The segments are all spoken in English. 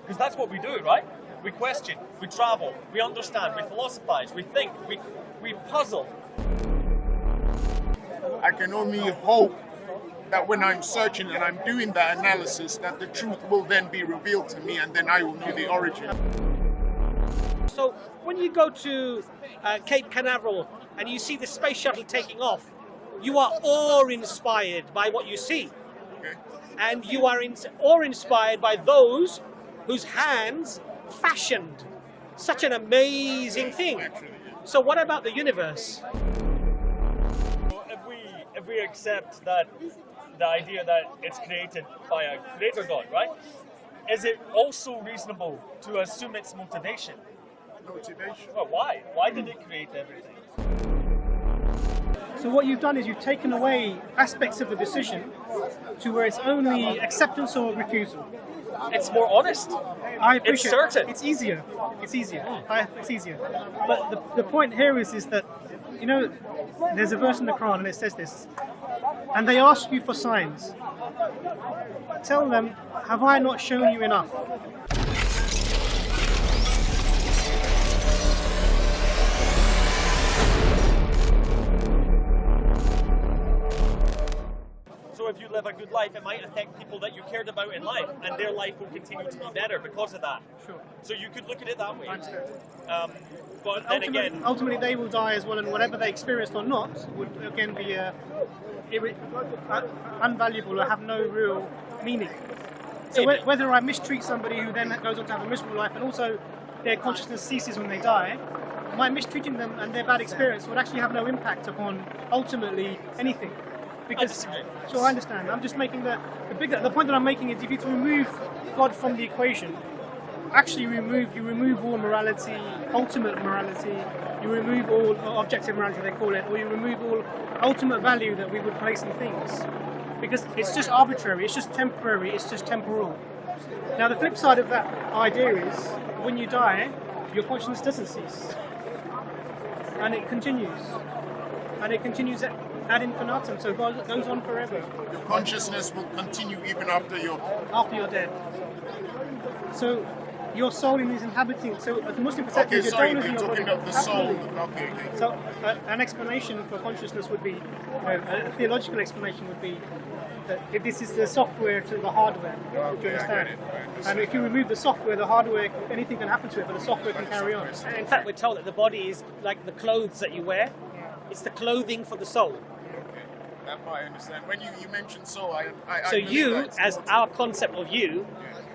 Because that's what we do, right? We question, we travel, we understand, we philosophize, we think, we puzzle. I can only hope that when I'm searching and I'm doing that analysis, that the truth will then be revealed to me and then I will know the origin. So when you go to Cape Canaveral and you see the space shuttle taking off, you are awe-inspired by what you see. Okay. And you are awe-inspired by those whose hands fashioned such an amazing thing. So what about the universe? If we accept that the idea that it's created by a creator God, right? Is it also reasonable to assume its motivation? Motivation? Well, why? Why did it create everything? So what you've done is you've taken away aspects of the decision to where it's only acceptance or refusal. It's more honest. I appreciate It's certain. It's easier. It's easier. It's easier. But the point here is that, you know, there's a verse in the Quran and it says this, and they ask you for signs. Tell them, have I not shown you enough? So if you live a good life, it might affect people that you cared about in life, and their life will continue to be better because of that. Sure. So you could look at it that way. I understand. But then again, Ultimately they will die as well, and whatever they experienced or not would again be unvaluable or have no real meaning. So whether I mistreat somebody who then goes on to have a miserable life and also their consciousness ceases when they die, my mistreating them and their bad experience would actually have no impact upon ultimately anything. Because, so I understand. I'm just making the point that I'm making is if you remove God from the equation, actually you remove all morality, ultimate morality, you remove all objective morality they call it, or you remove all ultimate value that we would place in things. Because it's just arbitrary, it's just temporary, it's just temporal. Now the flip side of that idea is when you die, your consciousness doesn't cease. And it continues. And it continues ad infinitum, so it goes on forever. Your consciousness will continue even after you're dead. So your soul is inhabiting. So as a Muslim perspective, okay, your sorry, soul is in you're your talking body. of the soul. Absolutely. Okay. So an explanation for consciousness would be, a theological explanation would be that if this is the software to the hardware. Do you understand? And if you remove the software, the hardware, anything can happen to it, but the software can carry on. And in fact, we're told that the body is like the clothes that you wear. It's the clothing for the soul. That I understand. When you mentioned soul, I so believe you, that's as what- our concept of you,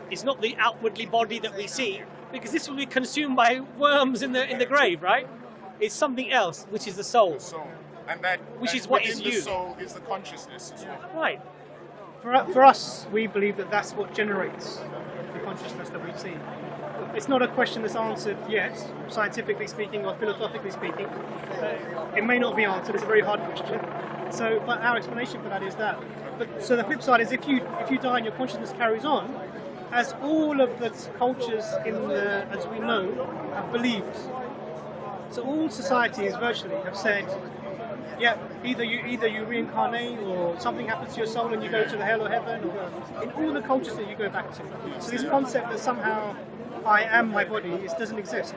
is not the outwardly body that we see, because this will be consumed by worms in the grave, right? It's something else, which is the soul. soul, and that Which that is what within is the you. soul is the consciousness as well. Right. For us, we believe that that's what generates the consciousness that we see. It's not a question that's answered yet, scientifically speaking or philosophically speaking. It may not be answered. It's a very hard question. So, but our explanation for that is that. But so the flip side is if you die and your consciousness carries on, as all of the cultures as we know have believed. So all societies virtually have said, yeah, either you reincarnate or something happens to your soul and you go to the hell or heaven, or in all the cultures that you go back to. So this concept that somehow I am my body, it doesn't exist.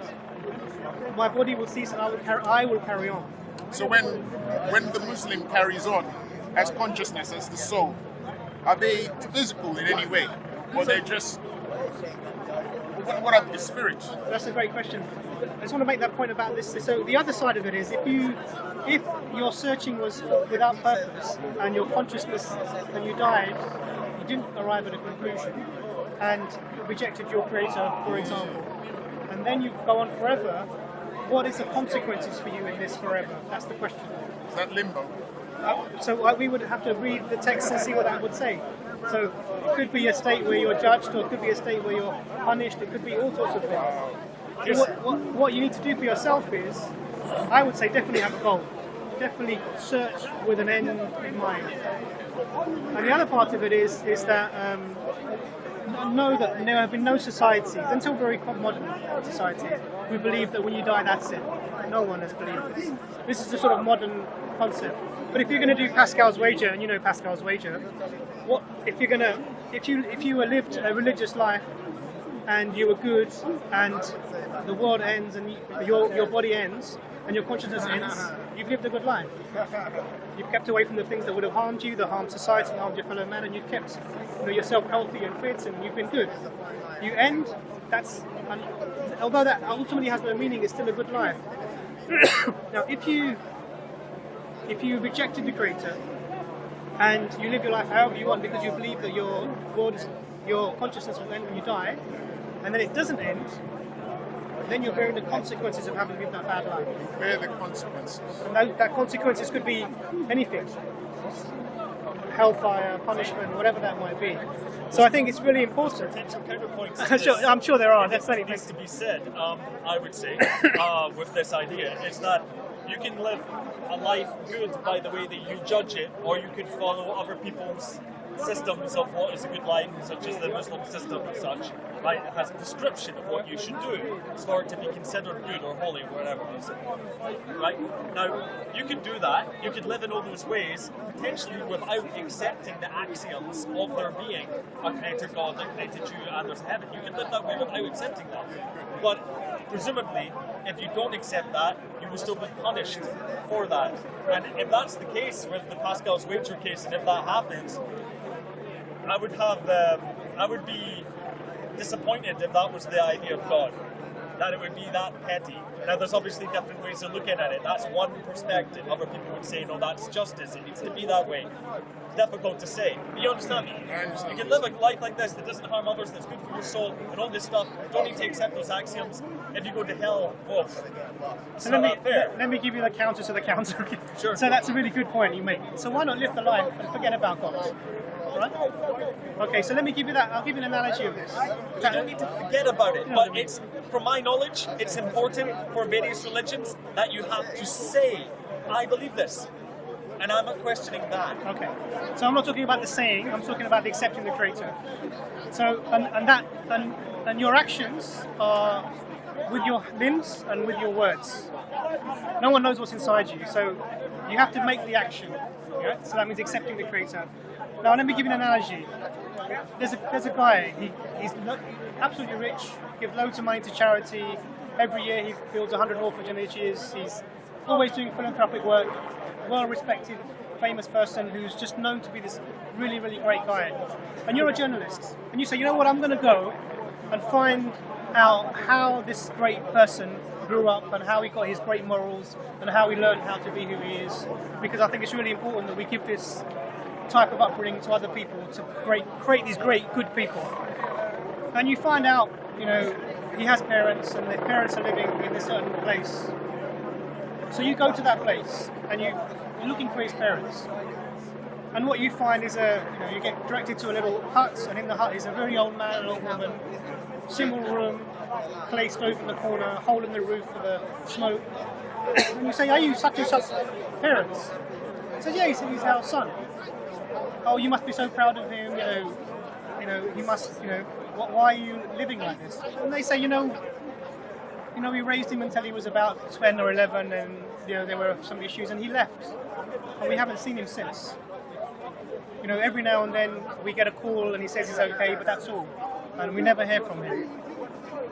My body will cease and I will carry on. So when the Muslim carries on as consciousness, as the soul, are they physical in any way, or they're just what are the spirits? That's a great question. I just want to make that point about this. So the other side of it is if your searching was without purpose and your consciousness, when you died, you didn't arrive at a conclusion and rejected your creator, for example, and then you go on forever, what is the consequences for you in this forever? That's the question. Is that limbo? So we would have to read the text and see what that would say. So it could be a state where you're judged, or it could be a state where you're punished, it could be all sorts of things. So what you need to do for yourself is, I would say definitely have a goal. Definitely search with an end in mind. And the other part of it is that know that there have been no societies, until very modern society, who believe that when you die that's it. No one has believed this. This is a sort of modern concept. But if you're going to do Pascal's wager, and you know Pascal's wager, if you lived a religious life, and you were good, and the world ends, and your body ends, and your consciousness ends, you've lived a good life. You've kept away from the things that would have harmed you, that harmed society, and harmed your fellow man, and you've kept yourself healthy and fit, and you've been good. You end, although that ultimately has no meaning, it's still a good life. Now, if you rejected the Creator, and you live your life however you want because you believe that your consciousness will end when you die, and then it doesn't end, then you're bearing the consequences of having lived that bad life. Bear the consequences. And that consequences could be anything. Hellfire, punishment, whatever that might be. So I think it's really important. Potential counterpoints. I'm sure there are. Needs Definitely to be said. I would say with this idea is that you can live a life good by the way that you judge it, or you could follow other people's systems of what is a good life, such as the Muslim system and such. Right, it has a prescription of what you should do for it to be considered good or holy, or whatever it is. Right? Now, you could do that, you could live in all those ways, potentially without accepting the axioms of there being a creator God, a created you, and there's heaven. You could live that way without accepting that. But presumably, if you don't accept that, you will still be punished for that. And if that's the case with the Pascal's wager case, and if that happens, I would be disappointed if that was the idea of God, that it would be that petty. Now, there's obviously different ways of looking at it. That's one perspective. Other people would say, no, that's justice. It needs to be that way. It's difficult to say. But you understand me? You can live a life like this that doesn't harm others, that's good for your soul, and all this stuff. You don't need to accept those axioms. If you go to hell, well, it's not that fair. Let me give you the counter to the counter. Sure. So that's a really good point you make. So why not live the life and forget about God? Right? Okay, so let me give you that. I'll give you an analogy of this. You don't need to forget about it, but it's, from my knowledge, it's important for various religions that you have to say, I believe this. And I'm not questioning that. Okay. So I'm not talking about the saying, I'm talking about the accepting the Creator. So, and your actions are with your limbs and with your words. No one knows what's inside you, so you have to make the action. Yeah? So that means accepting the Creator. Now, let me give you an analogy. There's a guy, he's absolutely rich, gives loads of money to charity. Every year he builds 100 orphanages. He's always doing philanthropic work, well-respected, famous person who's just known to be this really, really great guy. And you're a journalist, and you say, you know what, I'm going to go and find out how this great person grew up and how he got his great morals and how he learned how to be who he is, because I think it's really important that we give this type of upbringing to other people to create these great, good people. And you find out, he has parents and their parents are living in a certain place. So you go to that place and you're looking for his parents. And what you find is you get directed to a little hut, and in the hut is a very old man and old woman, single room, clay stove in the corner, hole in the roof for the smoke. And you say, are you such and such parents? He says, yeah, he said, he's our son. Oh, you must be so proud of him, he must, why are you living like this? And they say, we raised him until he was about 10 or 11, and there were some issues, and he left, and we haven't seen him since. Every now and then we get a call and he says he's okay, but that's all, and we never hear from him.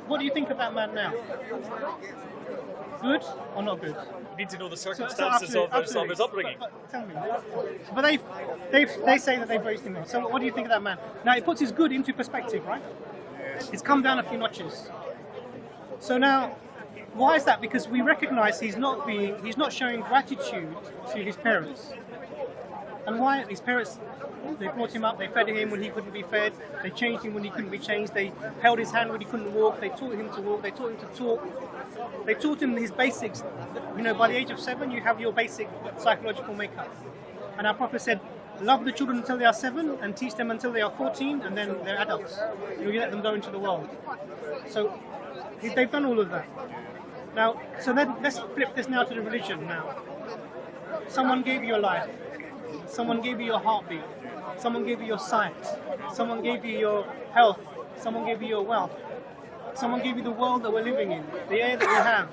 What do you think of that man now? Good or not good? You need to know the circumstances of his upbringing. But tell me. But they say that they've raised him up. So what do you think of that man? Now it puts his good into perspective, right? It's come down a few notches. So now, why is that? Because we recognise he's not showing gratitude to his parents. And why? His parents, they brought him up, they fed him when he couldn't be fed, they changed him when he couldn't be changed, they held his hand when he couldn't walk, they taught him to walk, they taught him to talk, they taught him his basics. By the age of 7, you have your basic psychological makeup. And our Prophet said, love the children until they are 7 and teach them until they are 14, and then they're adults. You let them go into the world. So they've done all of that. Now, so then let's flip this now to the religion now. Someone gave you a life. Someone gave you your heartbeat. Someone gave you your sight. Someone gave you your health. Someone gave you your wealth. Someone gave you the world that we're living in, the air that we have.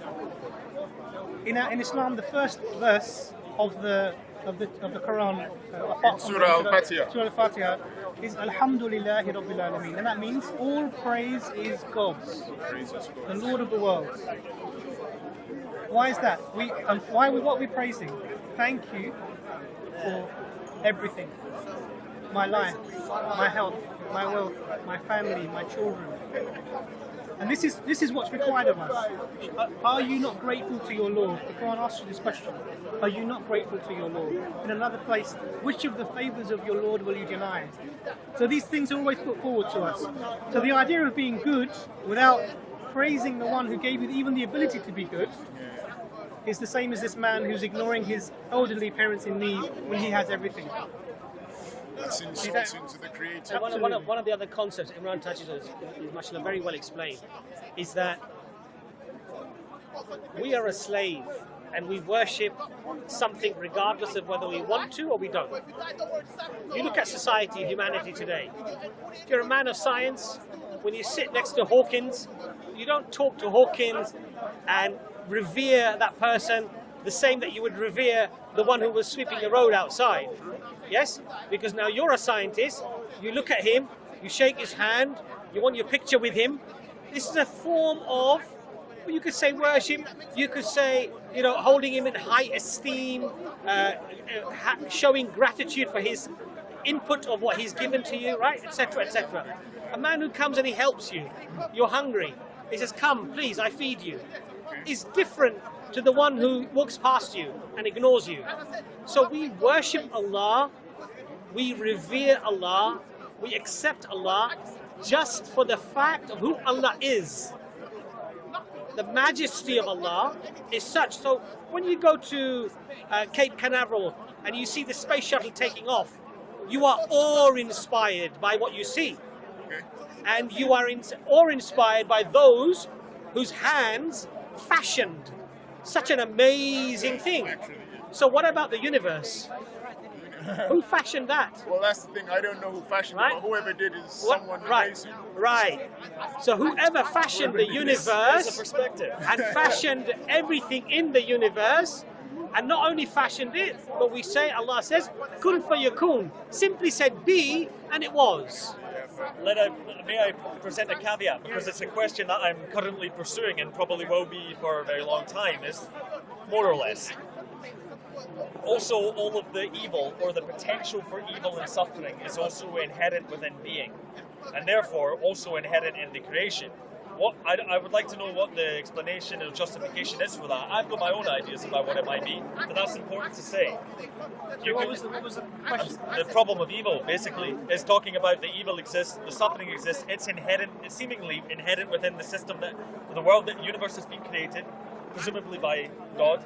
In Islam, the first verse of the Quran, Surah Al-Fatiha, is Alhamdulillahi Rabbil Alameen, and that means all praise is God's, the Lord of the world. Why is that? What are we praising? Thank you for everything. My life, my health, my wealth, my family, my children. And this is what's required of us. Are you not grateful to your Lord? The Quran asks you this question. Are you not grateful to your Lord? In another place, which of the favours of your Lord will you deny? So these things are always put forward to us. So the idea of being good without praising the one who gave you even the ability to be good is the same as this man who's ignoring his elderly parents in need when he has everything. That's insults into the creator. One of the other concepts Imran touches on, is mashallah, very well explained, is that we are a slave and we worship something regardless of whether we want to or we don't. You look at society, humanity today. If you're a man of science, when you sit next to Hawkins, you don't talk to Hawkins and revere that person the same that you would revere the one who was sweeping the road outside. Yes? Because now you're a scientist, you look at him, you shake his hand, you want your picture with him. This is a form of, well, you could say worship, you could say, holding him in high esteem, showing gratitude for his input of what he's given to you, right, etc., etc. A man who comes and he helps you, you're hungry, he says, come, please, I feed you, is different to the one who walks past you and ignores you. So we worship Allah, we revere Allah, we accept Allah just for the fact of who Allah is. The majesty of Allah is such. So when you go to Cape Canaveral and you see the space shuttle taking off, you are awe-inspired by what you see. And you are awe-inspired by those whose hands fashioned such an amazing thing. So what about the universe? Who fashioned that? Well, that's the thing. I don't know who fashioned it, but whoever did is someone amazing. Right. So whoever fashioned the universe and fashioned everything in the universe, and not only fashioned it, but we say, Allah says, kun fayakun, simply said be, and it was. May I present a caveat, because it's a question that I'm currently pursuing and probably will be for a very long time, is more or less. Also, all of the evil or the potential for evil and suffering is also inherent within being, and therefore also inherent in the creation. I would like to know what the explanation or justification is for that. I've got my own ideas about what it might be, but that's important to say. What was the question? The problem of evil, basically, is talking about the evil exists, the suffering exists, it's inherent, it's seemingly inherent within the system, that the world, that the universe has been created, presumably by God.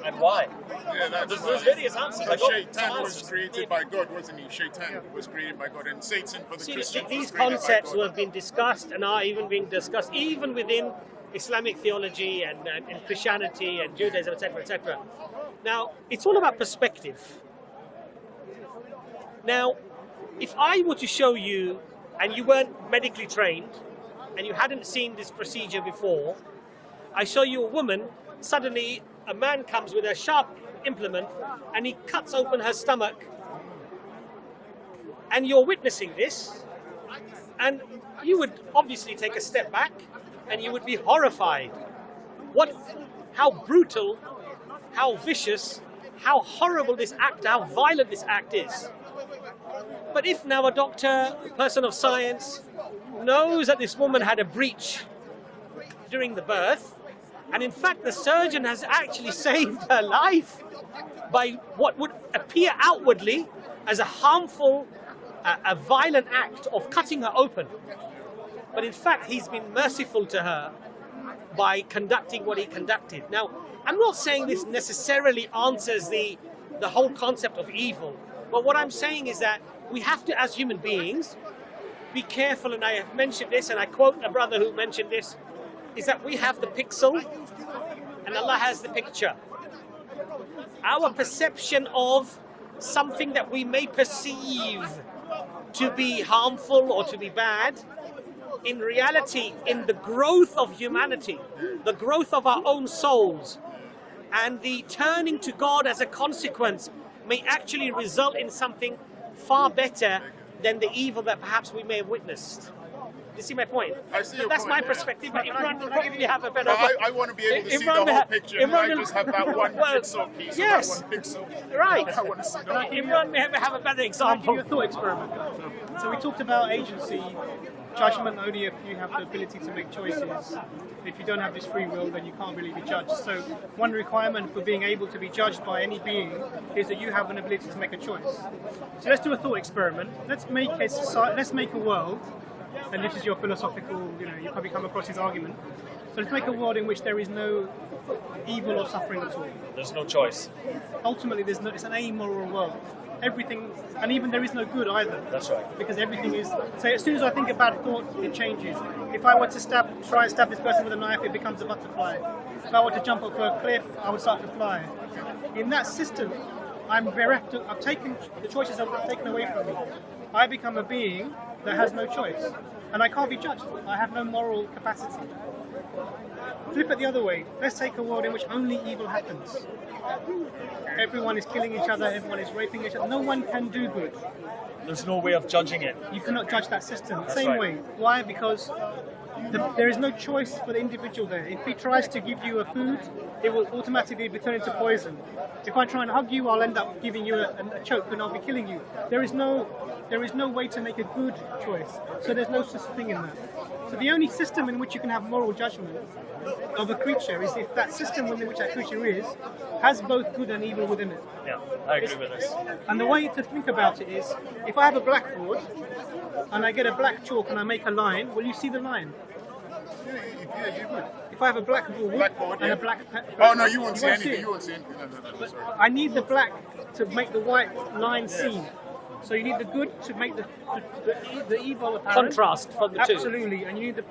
And why? Yeah, there's various answers. Shaitan was created by God, wasn't he? Shaitan was created by God, and Satan for the Christians. These concepts have been discussed and are even being discussed even within Islamic theology and Christianity and Judaism, etc., etc. Now, it's all about perspective. Now, if I were to show you, and you weren't medically trained, and you hadn't seen this procedure before, I show you a woman, suddenly a man comes with a sharp implement and he cuts open her stomach, and you're witnessing this, and you would obviously take a step back and you would be horrified. How brutal, how vicious, how horrible this act, how violent this act is. But if now a doctor, a person of science, knows that this woman had a breach during the birth, and in fact the surgeon has actually saved her life by what would appear outwardly as a harmful, a violent act of cutting her open, but in fact he's been merciful to her by conducting what he conducted. Now, I'm not saying this necessarily answers the whole concept of evil, but what I'm saying is that we have to, as human beings, be careful, and I have mentioned this, and I quote a brother who mentioned this, is that we have the pixel and Allah has the picture. Our perception of something that we may perceive to be harmful or to be bad, in reality, in the growth of humanity, the growth of our own souls, and the turning to God as a consequence, may actually result in something far better than the evil that perhaps we may have witnessed. You see my point? I see your That's point, my yeah. perspective, but Imran will probably have a better... I want to be able to see the whole picture, and I just have that one pixel piece, yes, that one pixel. right. I want to see the whole Imran may have a better I'll give example. you a thought experiment. So we talked about agency, judgment only if you have the ability to make choices. If you don't have this free will, then you can't really be judged. So one requirement for being able to be judged by any being is that you have an ability to make a choice. So let's do a thought experiment. Let's make a world, and this is your philosophical, you probably come across this argument. So let's make a world in which there is no evil or suffering at all. There's no choice. Ultimately, it's an amoral world. Everything, and even there is no good either. That's right. Because everything is. So as soon as I think a bad thought, it changes. If I were to try and stab this person with a knife, it becomes a butterfly. If I were to jump off a cliff, I would start to fly. In that system, I'm bereft. I've taken the choices are taken away from me. I become a being that has no choice, and I can't be judged. I have no moral capacity. Flip it the other way. Let's take a world in which only evil happens. Everyone is killing each other, everyone is raping each other. No one can do good. There's no way of judging it. You cannot judge that system. That's Same right. way. Why? Because there is no choice for the individual there. If he tries to give you a food, it will automatically be turned into poison. If I try and hug you, I'll end up giving you a choke and I'll be killing you. There is no way to make a good choice. So there's no such thing in that. So the only system in which you can have moral judgment of a creature is if that system within which that creature is has both good and evil within it. Yeah, I agree with this. And the way to think about it is, if I have a blackboard and I get a black chalk and I make a line, will you see the line? Yeah, you would. If I have a blackboard and yeah. a black... Oh no, you won't see it. anything. You won't see anything. No, But sorry. I need the black to make the white line seen. So you need the good to make the evil apparent. Contrast from the two. Absolutely, and you need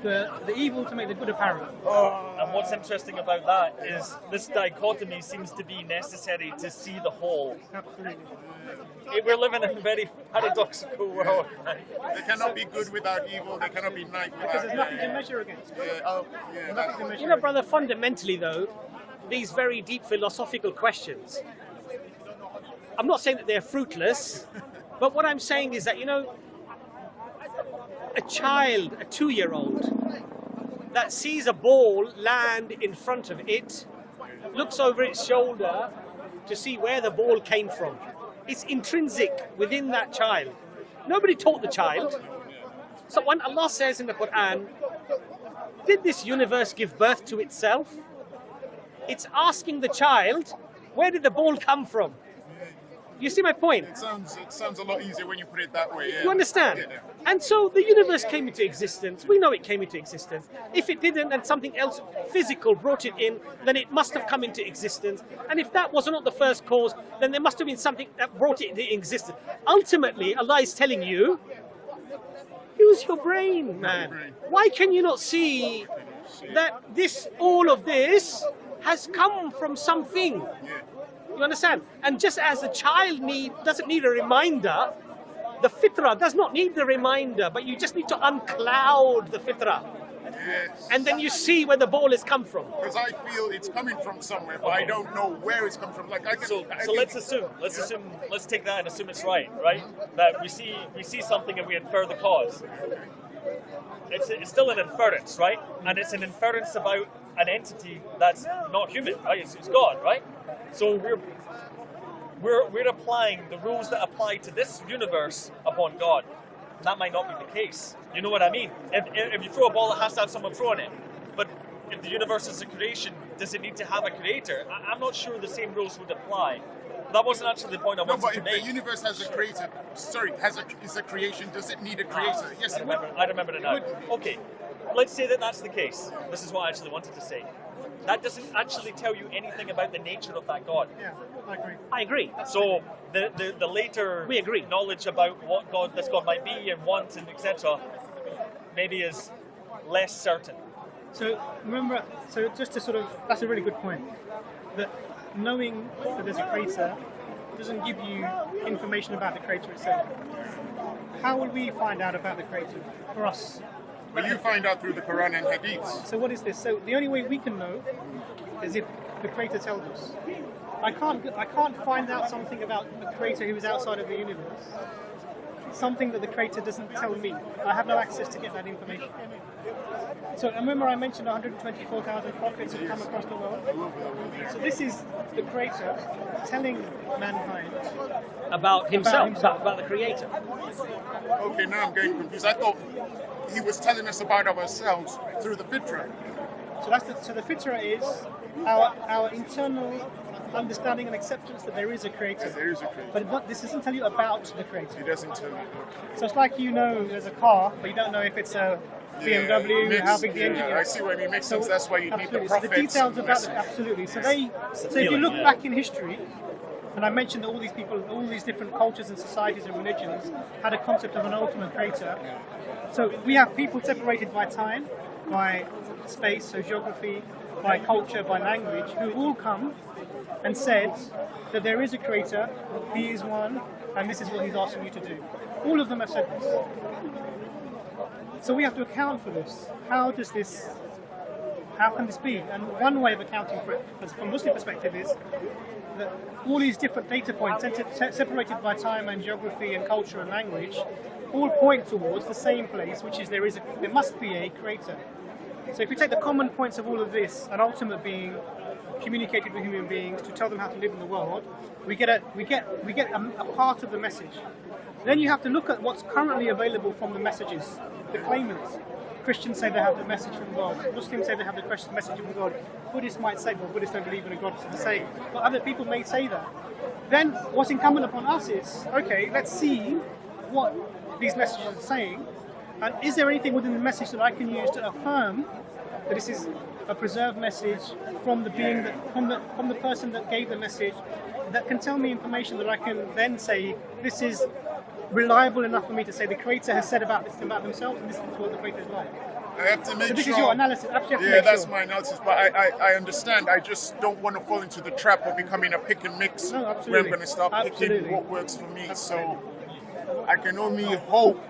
the evil to make the good apparent. And what's interesting about that is this dichotomy seems to be necessary to see the whole. Absolutely. We're living in a very paradoxical world. They cannot be good without evil. They cannot be nice Because without there's nothing to measure against. yeah, Nothing to measure You know, brother, fundamentally though, these very deep philosophical questions, I'm not saying that they're fruitless, but what I'm saying is that, a child, a 2-year-old, that sees a ball land in front of it, looks over its shoulder to see where the ball came from. It's intrinsic within that child. Nobody taught the child. So when Allah says in the Quran, did this universe give birth to itself? It's asking the child, where did the ball come from? You see my point? It sounds a lot easier when you put it that way. Yeah. You understand? Yeah. And so the universe came into existence. We know it came into existence. If it didn't and something else physical brought it in, then it must have come into existence. And if that was not the first cause, then there must have been something that brought it into existence. Ultimately, Allah is telling you, use your brain, man. Why can you not see that all of this has come from something? You understand? And just as a child doesn't need a reminder, the Fitrah does not need the reminder, but you just need to uncloud the Fitrah. Yes. And then you see where the ball has come from. Because I feel it's coming from somewhere, but I don't know where it's come from. Like So let's take that and assume it's right? That we see something and we infer the cause. It's still an inference, right? And it's an inference about an entity that's not human, right? It's God, right? So we're applying the rules that apply to this universe upon God. That might not be the case. You know what I mean? If you throw a ball, it has to have someone throwing it. But if the universe is a creation, does it need to have a creator? I'm not sure the same rules would apply. That wasn't actually the point I wanted to if make. the universe has a creator, is a creation, does it need a creator? Yes, I remember it now. Okay, let's say that that's the case. This is what I actually wanted to say. That doesn't actually tell you anything about the nature of that God. Yeah, I agree. I agree. So the later We agree. knowledge about what this God might be and want and etc. maybe is less certain. So remember, just to that's a really good point. That knowing that there's a creator doesn't give you information about the creator itself. How will we find out about the creator for us? But you find out through the Quran and Hadith. So what is this? So the only way we can know is if the creator tells us. I can't find out something about the creator who is outside of the universe something that the Creator doesn't tell me. I have no access to get that information. So remember I mentioned 124,000 prophets have come across the world? So this is the Creator telling mankind About himself, about the Creator. Okay, now I'm getting confused. I thought he was telling us about ourselves through the Fitrah. So the Fitrah is our internal understanding and acceptance that there is a Creator. There is a Creator. But this doesn't tell you about the Creator. He doesn't tell you. So it's like you know there's a car, but you don't know if it's a BMW, how big the engine is. I see what you mean. Makes sense. That's why you need the Absolutely. prophets. So the details and about it, message. absolutely. So if you look back in history, and I mentioned that all these people, all these different cultures and societies and religions had a concept of an ultimate Creator. So we have people separated by time, by space, so geography, by culture, by language, who all come and said that there is a Creator, He is one, and this is what He's asking you to do. All of them have said this. So we have to account for this. How can this be? And one way of accounting for it, from a Muslim perspective, is that all these different data points, separated by time and geography and culture and language, all point towards the same place, which is there must be a Creator. So if we take the common points of all of this, an ultimate being communicated with human beings to tell them how to live in the world, we get a part of the message. Then you have to look at what's currently available from the messages, the claimants. Christians say they have the message from God. Muslims say they have the message from God. Buddhists might say, well, Buddhists don't believe in a God, so they say, but other people may say that. Then what's incumbent upon us is, okay, let's see what these messages are saying, and is there anything within the message that I can use to affirm that this is a preserved message from the being from the person that gave the message, that can tell me information that I can then say this is reliable enough for me to say the Creator has said about this about themselves, and this is what the Creator is like. I have to make So this sure. is your analysis. That's my analysis. But I understand. I just don't want to fall into the trap of becoming a pick and mix. No, absolutely. Where I'm going to start picking what works for me. So I can only hope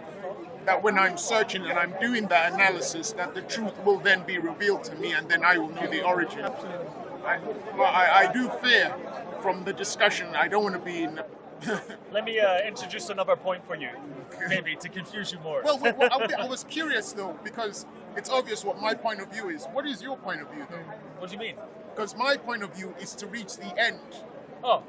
that when I'm searching and I'm doing that analysis, that the truth will then be revealed to me, and then I will know the origin. Absolutely. I do fear from the discussion. I don't want to be in. Let me introduce another point for you, maybe to confuse you more. Well, I was curious though, because it's obvious what my point of view is. What is your point of view though? What do you mean? Because my point of view is to reach the end. Oh,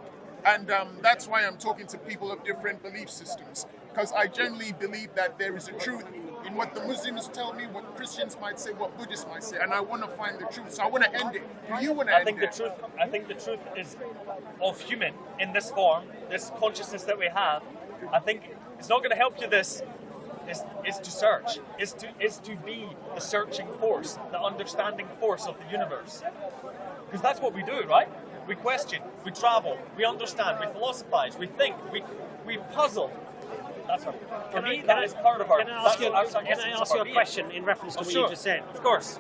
And that's why I'm talking to people of different belief systems. Because I generally believe that there is a truth in what the Muslims tell me, what Christians might say, what Buddhists might say, and I want to find the truth. So I want to end it. Do you want to end it? I think the truth is of human in this form, this consciousness that we have. I think it's not going to help you. This is to search, is to be the searching force, the understanding force of the universe. Because that's what we do, right? We question, we travel, we understand, we philosophize, we think, we puzzle. That's right. For me, that is part of our. Can I ask you a question in reference to what you just said? Of course.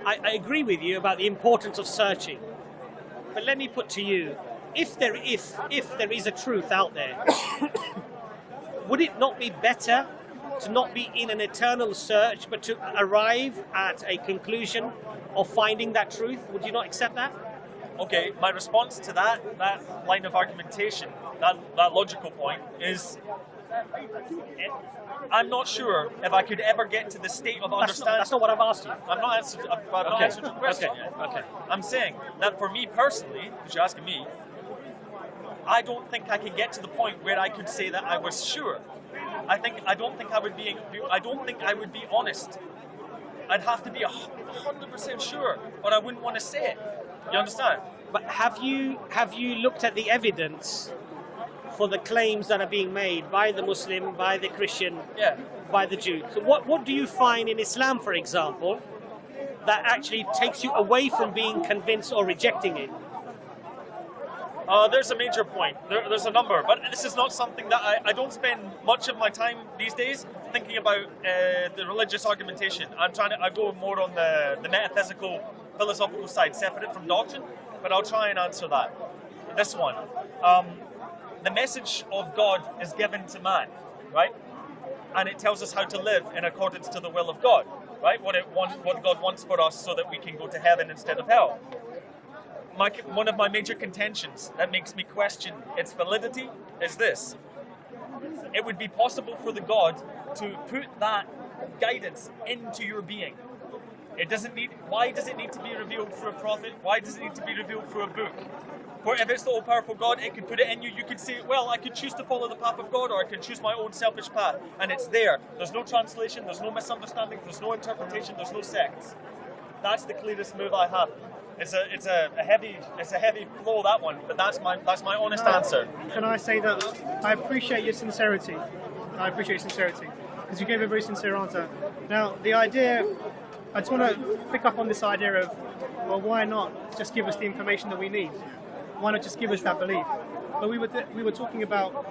I agree with you about the importance of searching, but let me put to you, if there is a truth out there, would it not be better to not be in an eternal search, but to arrive at a conclusion of finding that truth? Would you not accept that? Okay, my response to that line of argumentation, that logical point is, I'm not sure if I could ever get to the state of understanding. That's not what I've asked you. I'm not answering your question yet. Okay. I'm saying that for me personally, because you're asking me, I don't think I can get to the point where I could say that I was sure. I don't think I would be honest. I'd have to be 100% sure, or I wouldn't want to say it. You understand? But have you looked at the evidence for the claims that are being made by the Muslim, by the Christian, by the Jew? So what do you find in Islam, for example, that actually takes you away from being convinced or rejecting it? There's a major point. There's a number, but this is not something that I don't spend much of my time these days thinking about the religious argumentation. I go more on the metaphysical, philosophical side, separate from doctrine, but I'll try and answer that. This one. The message of God is given to man, right? And it tells us how to live in accordance to the will of God, right? What God wants for us so that we can go to heaven instead of hell. One of my major contentions that makes me question its validity is this. it would be possible for the God to put that guidance into your being. It doesn't need. Why does it need to be revealed through a prophet? Why does it need to be revealed through a book? For if it's the all-powerful God, it could put it in you. You could say, well, I could choose to follow the path of God, or I could choose my own selfish path, and it's there. There's no translation, there's no misunderstanding, there's no interpretation, there's no sects. That's the clearest move I have. It's a heavy blow, that one, but that's my honest answer. Can I say that I appreciate your sincerity? I appreciate your sincerity because you gave a very sincere answer. Now, the idea, I just want to pick up on this idea of, well, why not just give us the information that we need? Why not just give us that belief? But we were talking about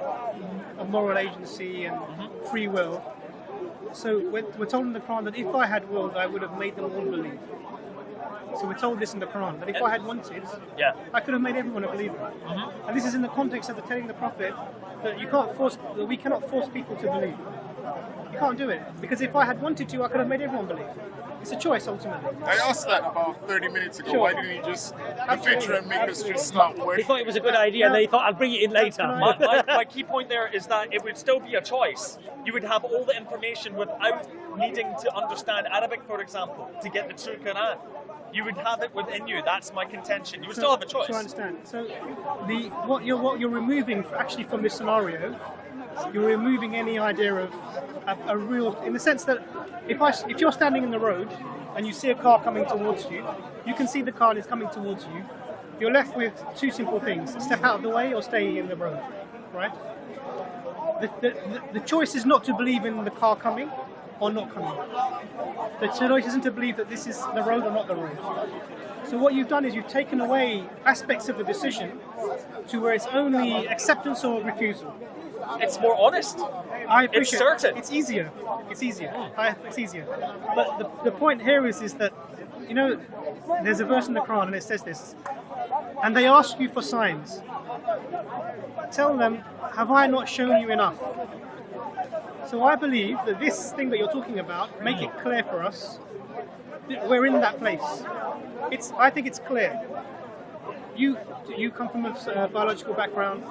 a moral agency and free will. So we're told in the Quran that if I had willed, I would have made them all believe. So we're told this in the Quran, that if I had wanted, I could have made everyone a believer. And this is in the context of telling the Prophet that we cannot force people to believe. You can't do it. Because if I had wanted to, I could have made everyone believe. It's a choice, ultimately. I asked that about 30 minutes ago. Sure. Why didn't he just the Fitrah and make us just start working? He thought it was a good idea, and then he thought, I'll bring it in later. My key point there is that it would still be a choice. You would have all the information without needing to understand Arabic, for example, to get the true Quran. You would have it within you. That's my contention. You would still have a choice. So I understand. So what you're removing actually from this scenario, you're removing any idea of a real, in the sense that if you're standing in the road and you see a car coming towards you, you can see the car is coming towards you. You're left with two simple things: step out of the way or stay in the road, right? The choice is not to believe in the car coming or not coming. The choice isn't to believe that this is the road or not the road. So what you've done is you've taken away aspects of the decision to where it's only acceptance or refusal. It's more honest. I appreciate it's certain. It's easier. It's easier. It's easier. But the point here is that, you know, there's a verse in the Quran and it says this, and they ask you for signs. Tell them, have I not shown you enough? So I believe that this thing that you're talking about, make it clear for us. We're in that place. I think it's clear. You come from a biological background.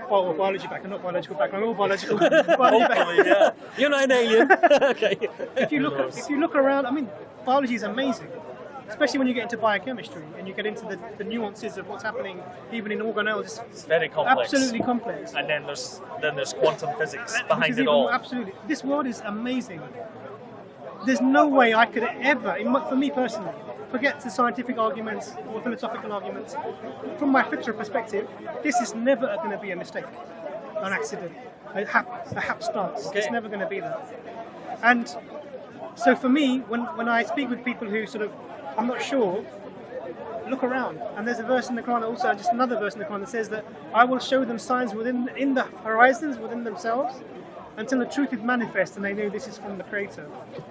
Well, biology background, not biological background, all biological. Hopefully, yeah. You're not an alien. Okay. If you look around, I mean, biology is amazing, especially when you get into biochemistry and you get into the nuances of what's happening even in organelles. It's very complex. Absolutely complex. And then there's quantum physics behind it all. Absolutely, this world is amazing. There's no way I could ever, for me personally, forget the scientific arguments or philosophical arguments. From my Fitrah perspective, this is never going to be a mistake, an accident, a hapstance. Okay. It's never going to be that. And so for me, when I speak with people who sort of, I'm not sure, look around. And there's a verse in the Quran, also just another verse in the Quran that says that I will show them signs in the horizons within themselves, until the truth is manifest and they know this is from the Creator.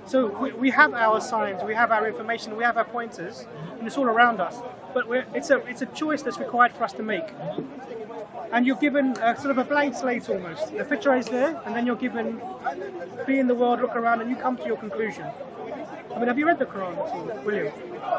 So we have our signs, we have our information, we have our pointers, and it's all around us. But it's a choice that's required for us to make. And you're given sort of a blank slate almost. The Fitrah is there, and then you're given, be in the world, look around, and you come to your conclusion. I mean, have you read the Quran at all, William?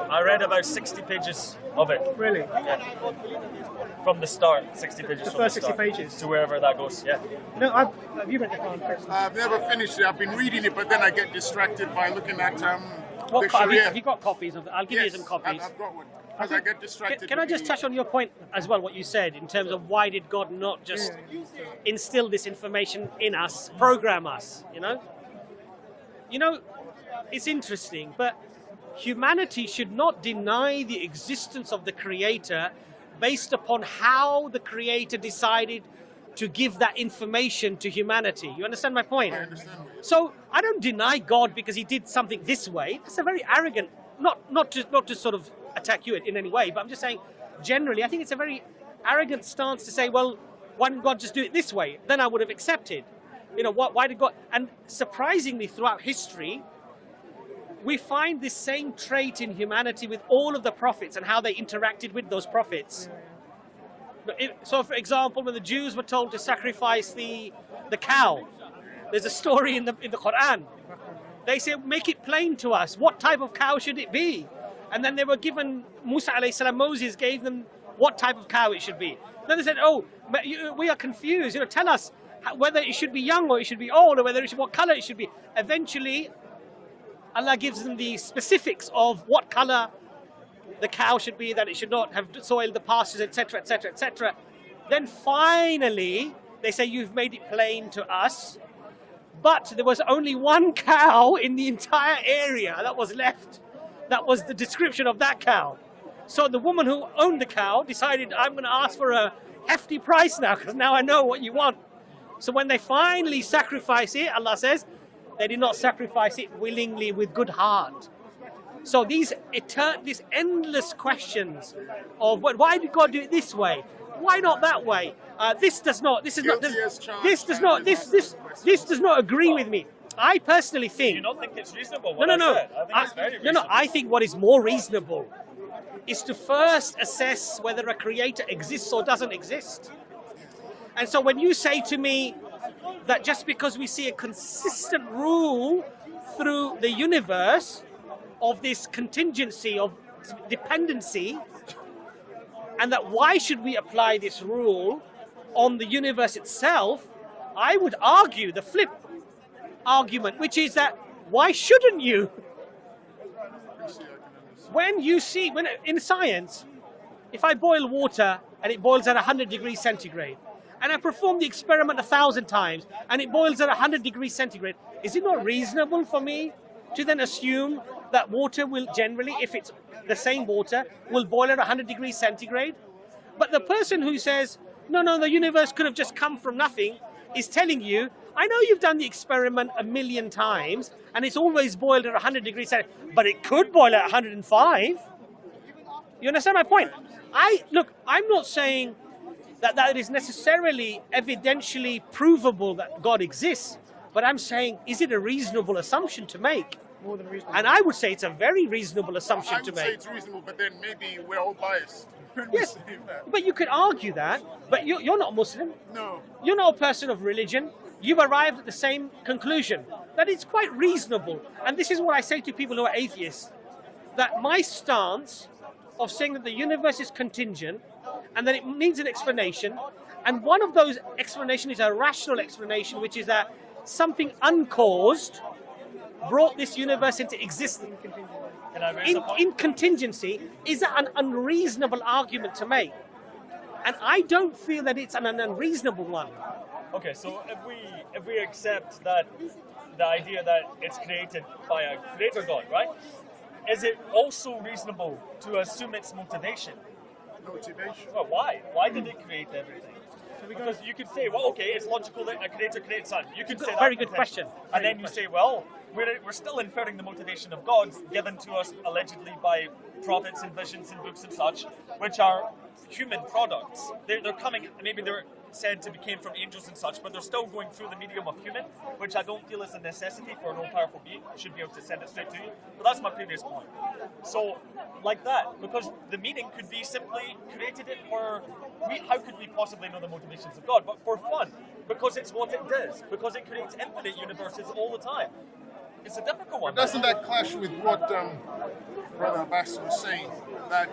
I read about 60 pages of it. Really? Yeah. From the start, 60 pages. The from first the 60 start, pages. to wherever that goes. Yeah. No, have you read the Quran, Chris? I've never finished it. I've been reading it, but then I get distracted by looking at the Have Sharia. you got copies of it? I'll give you some copies. I've got one. Because I get distracted. Can I with just the- touch on your point as well, what you said, in terms of why did God not just instill this information in us, program us, you know? You know, it's interesting, but humanity should not deny the existence of the Creator based upon how the Creator decided to give that information to humanity. You understand my point? I understand. So I don't deny God because he did something this way. That's a very arrogant, not to sort of attack you in any way, but I'm just saying generally I think it's a very arrogant stance to say, well, why didn't God just do it this way? Then I would have accepted. You know, why did God? And surprisingly throughout history, we find this same trait in humanity with all of the prophets and how they interacted with those prophets. So for example, when the Jews were told to sacrifice the cow, there's a story in the Quran. They say, make it plain to us, what type of cow should it be? And then they were given, Musa alayhi salam, Moses gave them what type of cow it should be. Then they said, oh, we are confused, tell us, whether it should be young or it should be old, or whether it should, what color it should be. Eventually, Allah gives them the specifics of what color the cow should be, that it should not have soiled the pastures, etc., etc., etc. Then finally, they say, you've made it plain to us, but there was only one cow in the entire area that was left. That was the description of that cow. So the woman who owned the cow decided, I'm going to ask for a hefty price now, because now I know what you want. So when they finally sacrifice it, Allah says, they did not sacrifice it willingly with good heart. So these endless questions of why did God do it this way? Why not that way? This does not agree with me. I personally think. You don't think it's reasonable? I think what is more reasonable is to first assess whether a creator exists or doesn't exist. And so when you say to me that just because we see a consistent rule through the universe of this contingency, of dependency, and that why should we apply this rule on the universe itself, I would argue the flip argument, which is that why shouldn't you? When in science, if I boil water and it boils at 100 degrees centigrade, and I perform the experiment 1,000 times and it boils at 100 degrees centigrade, is it not reasonable for me to then assume that water will generally, if it's the same water, will boil at 100 degrees centigrade? But the person who says, no, the universe could have just come from nothing, is telling you, I know you've done the experiment 1,000,000 times and it's always boiled at 100 degrees centigrade, but it could boil at 105. You understand my point? I'm not saying that is necessarily evidentially provable that God exists, but I'm saying, is it a reasonable assumption to make? More than reasonable. And I would say it's a very reasonable assumption to I would say make. it's reasonable, but then maybe we're all biased. Yes, but you could argue that, but you're not Muslim. No. You're not a person of religion. You've arrived at the same conclusion, that it's quite reasonable. And this is what I say to people who are atheists, that my stance of saying that the universe is contingent and that it needs an explanation, and one of those explanations is a rational explanation, which is that something uncaused brought this universe into existence. Can I raise a point? In contingency, is that an unreasonable argument to make? And I don't feel that it's an unreasonable one. Okay, so if we accept that the idea that it's created by a creator God, right? Is it also reasonable to assume its motivation? Motivation. Well, why? Why did it create everything? Because you could say, well, okay, it's logical that a creator creates sun. You could say that. Very good question. And then you say, well, we're still inferring the motivation of God given to us allegedly by prophets and visions and books and such, which are human products. They're coming, maybe they're said to be came from angels and such, but they're still going through the medium of human, which I don't feel is a necessity for an all-powerful being. Should be able to send it straight to you. But that's my previous point. So, like that, because the meaning could be simply created it for, how could we possibly know the motivations of God? But for fun, because it's what it does, because it creates infinite universes all the time. It's a difficult one. But doesn't that clash with what Brother Abbas was saying? That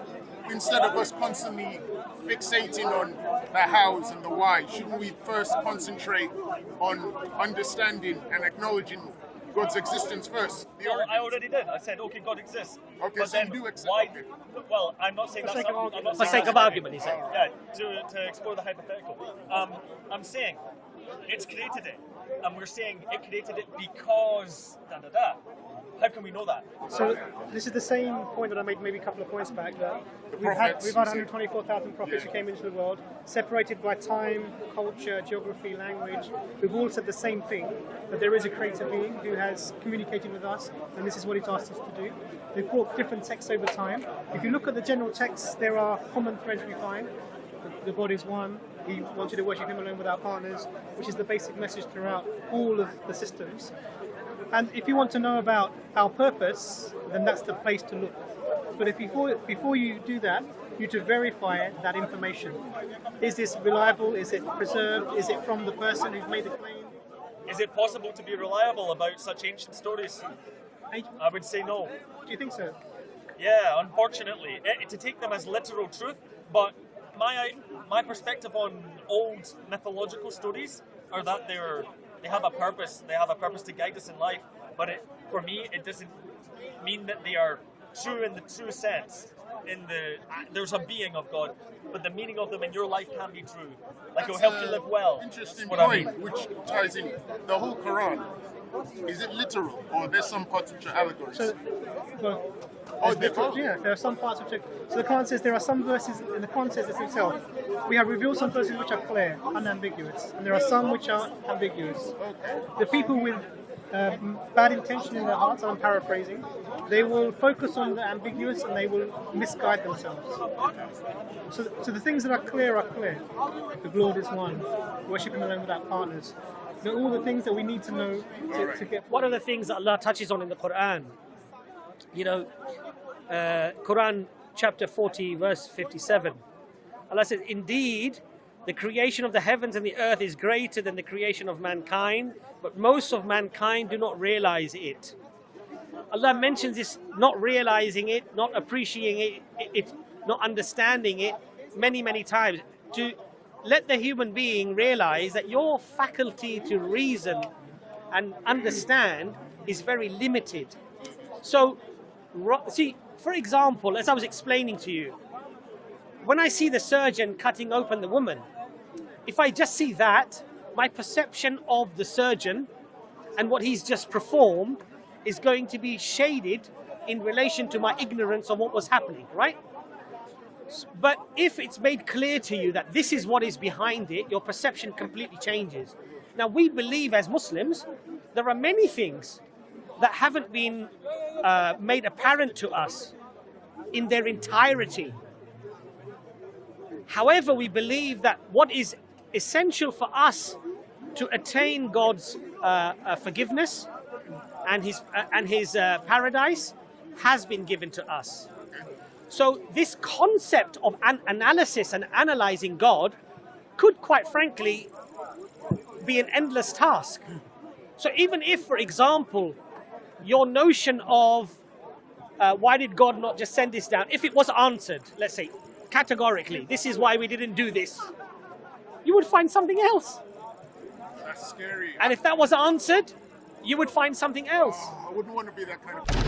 instead of us constantly fixating on the hows and the why, shouldn't we first concentrate on understanding and acknowledging God's existence first? Well, I already did. I said, okay, God exists. Okay, but so then you do accept. why? Okay. Well, I'm not saying For that's sake of not, argument. I'm not For saying sake of that's argument, he said. Yeah, to explore the hypothetical. I'm saying it's created it, and we're saying it created it because da da da. How can we know that? So this is the same point that I made maybe a couple of points back, that we've had prophets, 124,000 prophets who came into the world, separated by time, culture, geography, language. We've all said the same thing, that there is a creator being who has communicated with us, and this is what he's asked us to do. We've brought different texts over time. If you look at the general texts, there are common threads we find. The God is one. He wanted to worship him alone without partners, which is the basic message throughout all of the systems. And if you want to know about our purpose, then that's the place to look. But if before you do that, you need to verify that information. Is this reliable? Is it preserved? Is it from the person who's made the claim? Is it possible to be reliable about such ancient stories? I would say no. Do you think so? Yeah, unfortunately, to take them as literal truth. But my perspective on old mythological stories or that they have a purpose. They have a purpose to guide us in life. But for me, it doesn't mean that they are true in the true sense. There's a being of God, but the meaning of them in your life can be true. Like it'll help you live well. Interesting That's what point, I mean. which ties in the whole Quran. Is it literal, or there's some parts which are allegories? So, both. Oh, they're both? Yeah, there are some parts which are. So the Quran says there are some verses in the Quran says this itself. We have revealed some verses which are clear, unambiguous, and there are some which are ambiguous. Okay. The people with bad intention in their hearts, I'm paraphrasing, they will focus on the ambiguous and they will misguide themselves. So the things that are clear are clear. The Lord is one, worship Him alone without partners. They're all the things that we need to know to get. One of the things that Allah touches on in the Quran, you know, Quran chapter 40, verse 57, Allah says, "Indeed, the creation of the heavens and the earth is greater than the creation of mankind, but most of mankind do not realize it." Allah mentions this not realizing it, not appreciating it, not understanding it many, many times to let the human being realize that your faculty to reason and understand is very limited. So, see, for example, as I was explaining to you, when I see the surgeon cutting open the woman, if I just see that, my perception of the surgeon and what he's just performed is going to be shaded in relation to my ignorance of what was happening, right? But if it's made clear to you that this is what is behind it, your perception completely changes. Now, we believe as Muslims, there are many things that haven't been made apparent to us in their entirety. However, we believe that what is essential for us to attain God's forgiveness and His paradise has been given to us. So this concept of analysis and analyzing God could, quite frankly, be an endless task. So even if, for example, your notion of why did God not just send this down, if it was answered, let's say, categorically, this is why we didn't do this, you would find something else. That's scary. And if that was answered, you would find something else. I wouldn't want to be that kind of person.